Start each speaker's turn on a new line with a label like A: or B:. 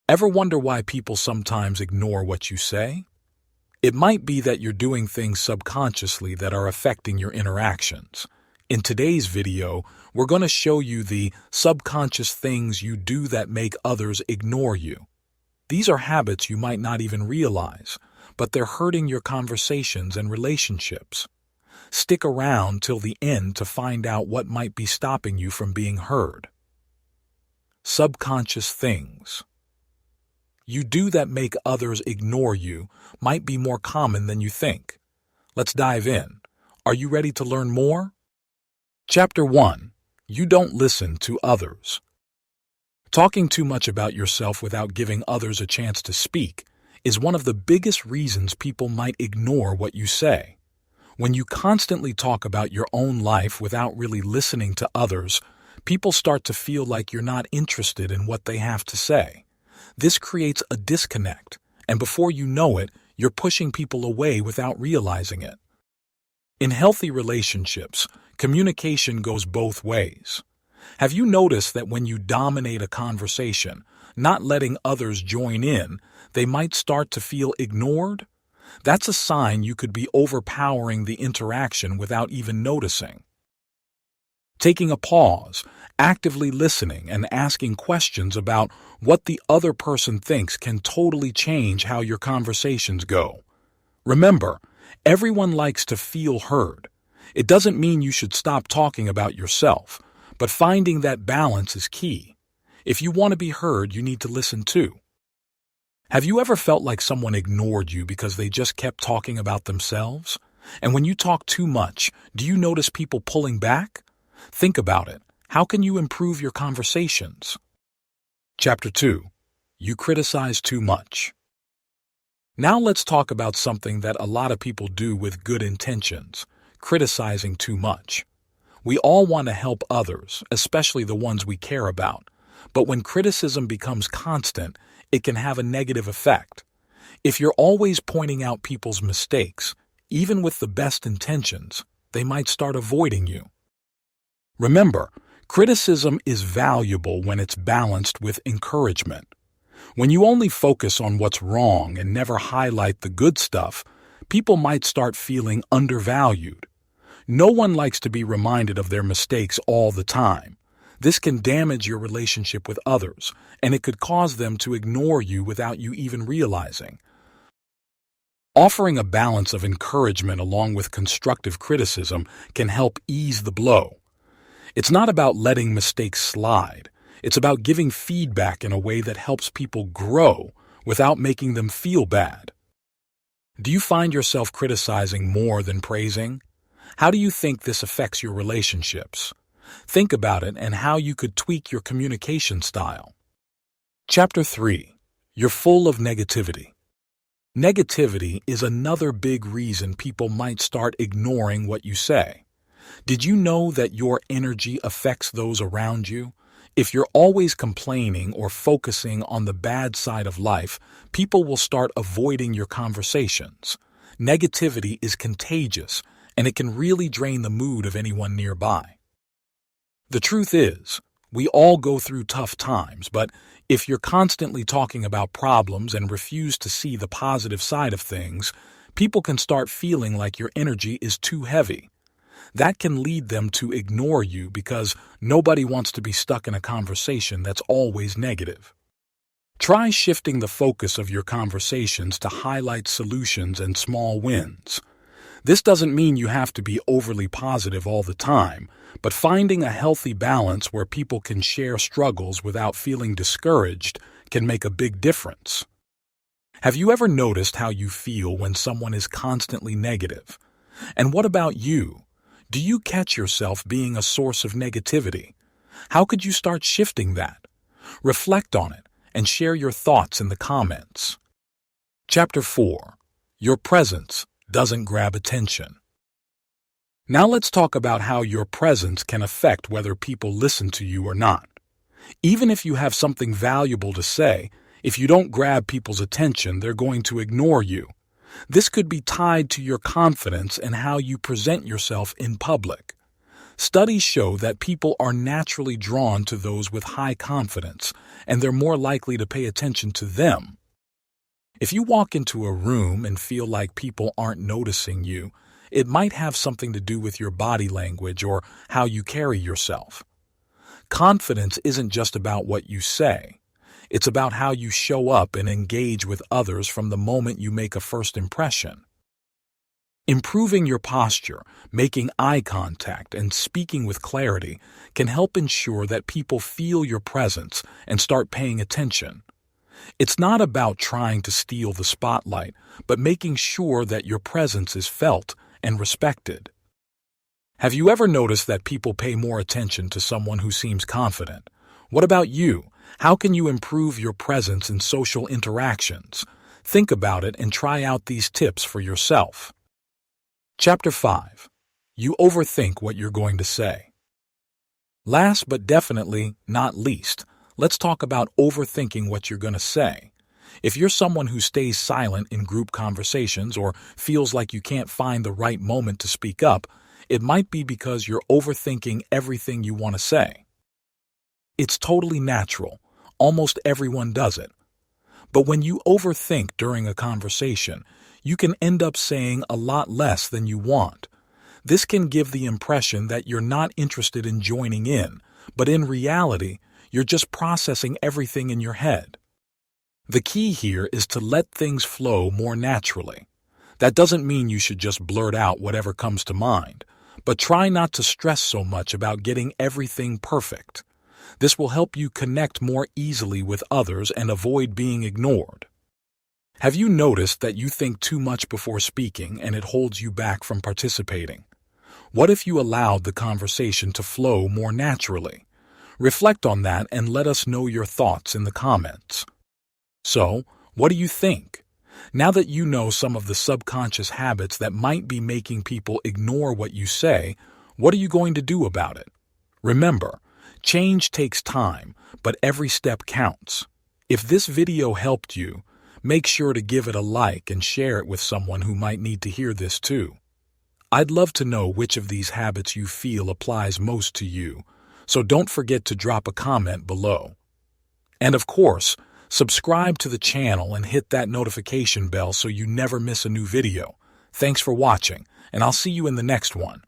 A: Ever wonder why people sometimes ignore what you say? It might be that you're doing things subconsciously that are affecting your interactions. In today's video, we're going to show you the subconscious things you do that make others ignore you. These are habits you might not even realize, but they're hurting your conversations and relationships. Stick around till the end to find out what might be stopping you from being heard. Subconscious things you do that make others ignore you might be more common than you think. Let's dive in. Are you ready to learn more? Chapter 1. You don't listen to others. Talking too much about yourself without giving others a chance to speak is one of the biggest reasons people might ignore what you say. When you constantly talk about your own life without really listening to others, people start to feel like you're not interested in what they have to say. This creates a disconnect, and before you know it, you're pushing people away without realizing it. In healthy relationships, communication goes both ways. Have you noticed that when you dominate a conversation, not letting others join in, they might start to feel ignored? That's a sign you could be overpowering the interaction without even noticing. Taking a pause, actively listening, and asking questions about what the other person thinks can totally change how your conversations go. Remember, everyone likes to feel heard. It doesn't mean you should stop talking about yourself, but finding that balance is key. If you want to be heard, you need to listen too. Have you ever felt like someone ignored you because they just kept talking about themselves? And when you talk too much, do you notice people pulling back? Think about it. How can you improve your conversations? Chapter 2. You criticize too much. Now let's talk about something that a lot of people do with good intentions, criticizing too much. We all want to help others, especially the ones we care about. But when criticism becomes constant, it can have a negative effect. If you're always pointing out people's mistakes, even with the best intentions, they might start avoiding you. Remember, criticism is valuable when it's balanced with encouragement. When you only focus on what's wrong and never highlight the good stuff, people might start feeling undervalued. No one likes to be reminded of their mistakes all the time. This can damage your relationship with others, and it could cause them to ignore you without you even realizing. Offering a balance of encouragement along with constructive criticism can help ease the blow. It's not about letting mistakes slide. It's about giving feedback in a way that helps people grow without making them feel bad. Do you find yourself criticizing more than praising? How do you think this affects your relationships? Think about it and how you could tweak your communication style. Chapter 3. You're full of negativity. Negativity is another big reason people might start ignoring what you say. Did you know that your energy affects those around you? If you're always complaining or focusing on the bad side of life, people will start avoiding your conversations. Negativity is contagious, and it can really drain the mood of anyone nearby. The truth is, we all go through tough times, but if you're constantly talking about problems and refuse to see the positive side of things, people can start feeling like your energy is too heavy. That can lead them to ignore you because nobody wants to be stuck in a conversation that's always negative. Try shifting the focus of your conversations to highlight solutions and small wins. This doesn't mean you have to be overly positive all the time, but finding a healthy balance where people can share struggles without feeling discouraged can make a big difference. Have you ever noticed how you feel when someone is constantly negative? And what about you? Do you catch yourself being a source of negativity? How could you start shifting that? Reflect on it and share your thoughts in the comments. Chapter 4. Your presence doesn't grab attention. Now let's talk about how your presence can affect whether people listen to you or not. Even if you have something valuable to say, if you don't grab people's attention, they're going to ignore you. This could be tied to your confidence and how you present yourself in public. Studies show that people are naturally drawn to those with high confidence, and they're more likely to pay attention to them. If you walk into a room and feel like people aren't noticing you, it might have something to do with your body language or how you carry yourself. Confidence isn't just about what you say. It's about how you show up and engage with others from the moment you make a first impression. Improving your posture, making eye contact, and speaking with clarity can help ensure that people feel your presence and start paying attention. It's not about trying to steal the spotlight, but making sure that your presence is felt and respected. Have you ever noticed that people pay more attention to someone who seems confident? What about you? How can you improve your presence in social interactions? Think about it and try out these tips for yourself. Chapter 5. You overthink what you're going to say. Last but definitely not least, let's talk about overthinking what you're going to say. If you're someone who stays silent in group conversations or feels like you can't find the right moment to speak up, it might be because you're overthinking everything you want to say. It's totally natural. Almost everyone does it. But when you overthink during a conversation, you can end up saying a lot less than you want. This can give the impression that you're not interested in joining in, but in reality, you're just processing everything in your head. The key here is to let things flow more naturally. That doesn't mean you should just blurt out whatever comes to mind, but try not to stress so much about getting everything perfect. This will help you connect more easily with others and avoid being ignored. Have you noticed that you think too much before speaking and it holds you back from participating? What if you allowed the conversation to flow more naturally? Reflect on that and let us know your thoughts in the comments. So, what do you think? Now that you know some of the subconscious habits that might be making people ignore what you say, what are you going to do about it? Remember, change takes time, but every step counts. If this video helped you, make sure to give it a like and share it with someone who might need to hear this too. I'd love to know which of these habits you feel applies most to you, so don't forget to drop a comment below. And of course, subscribe to the channel and hit that notification bell so you never miss a new video. Thanks for watching, and I'll see you in the next one.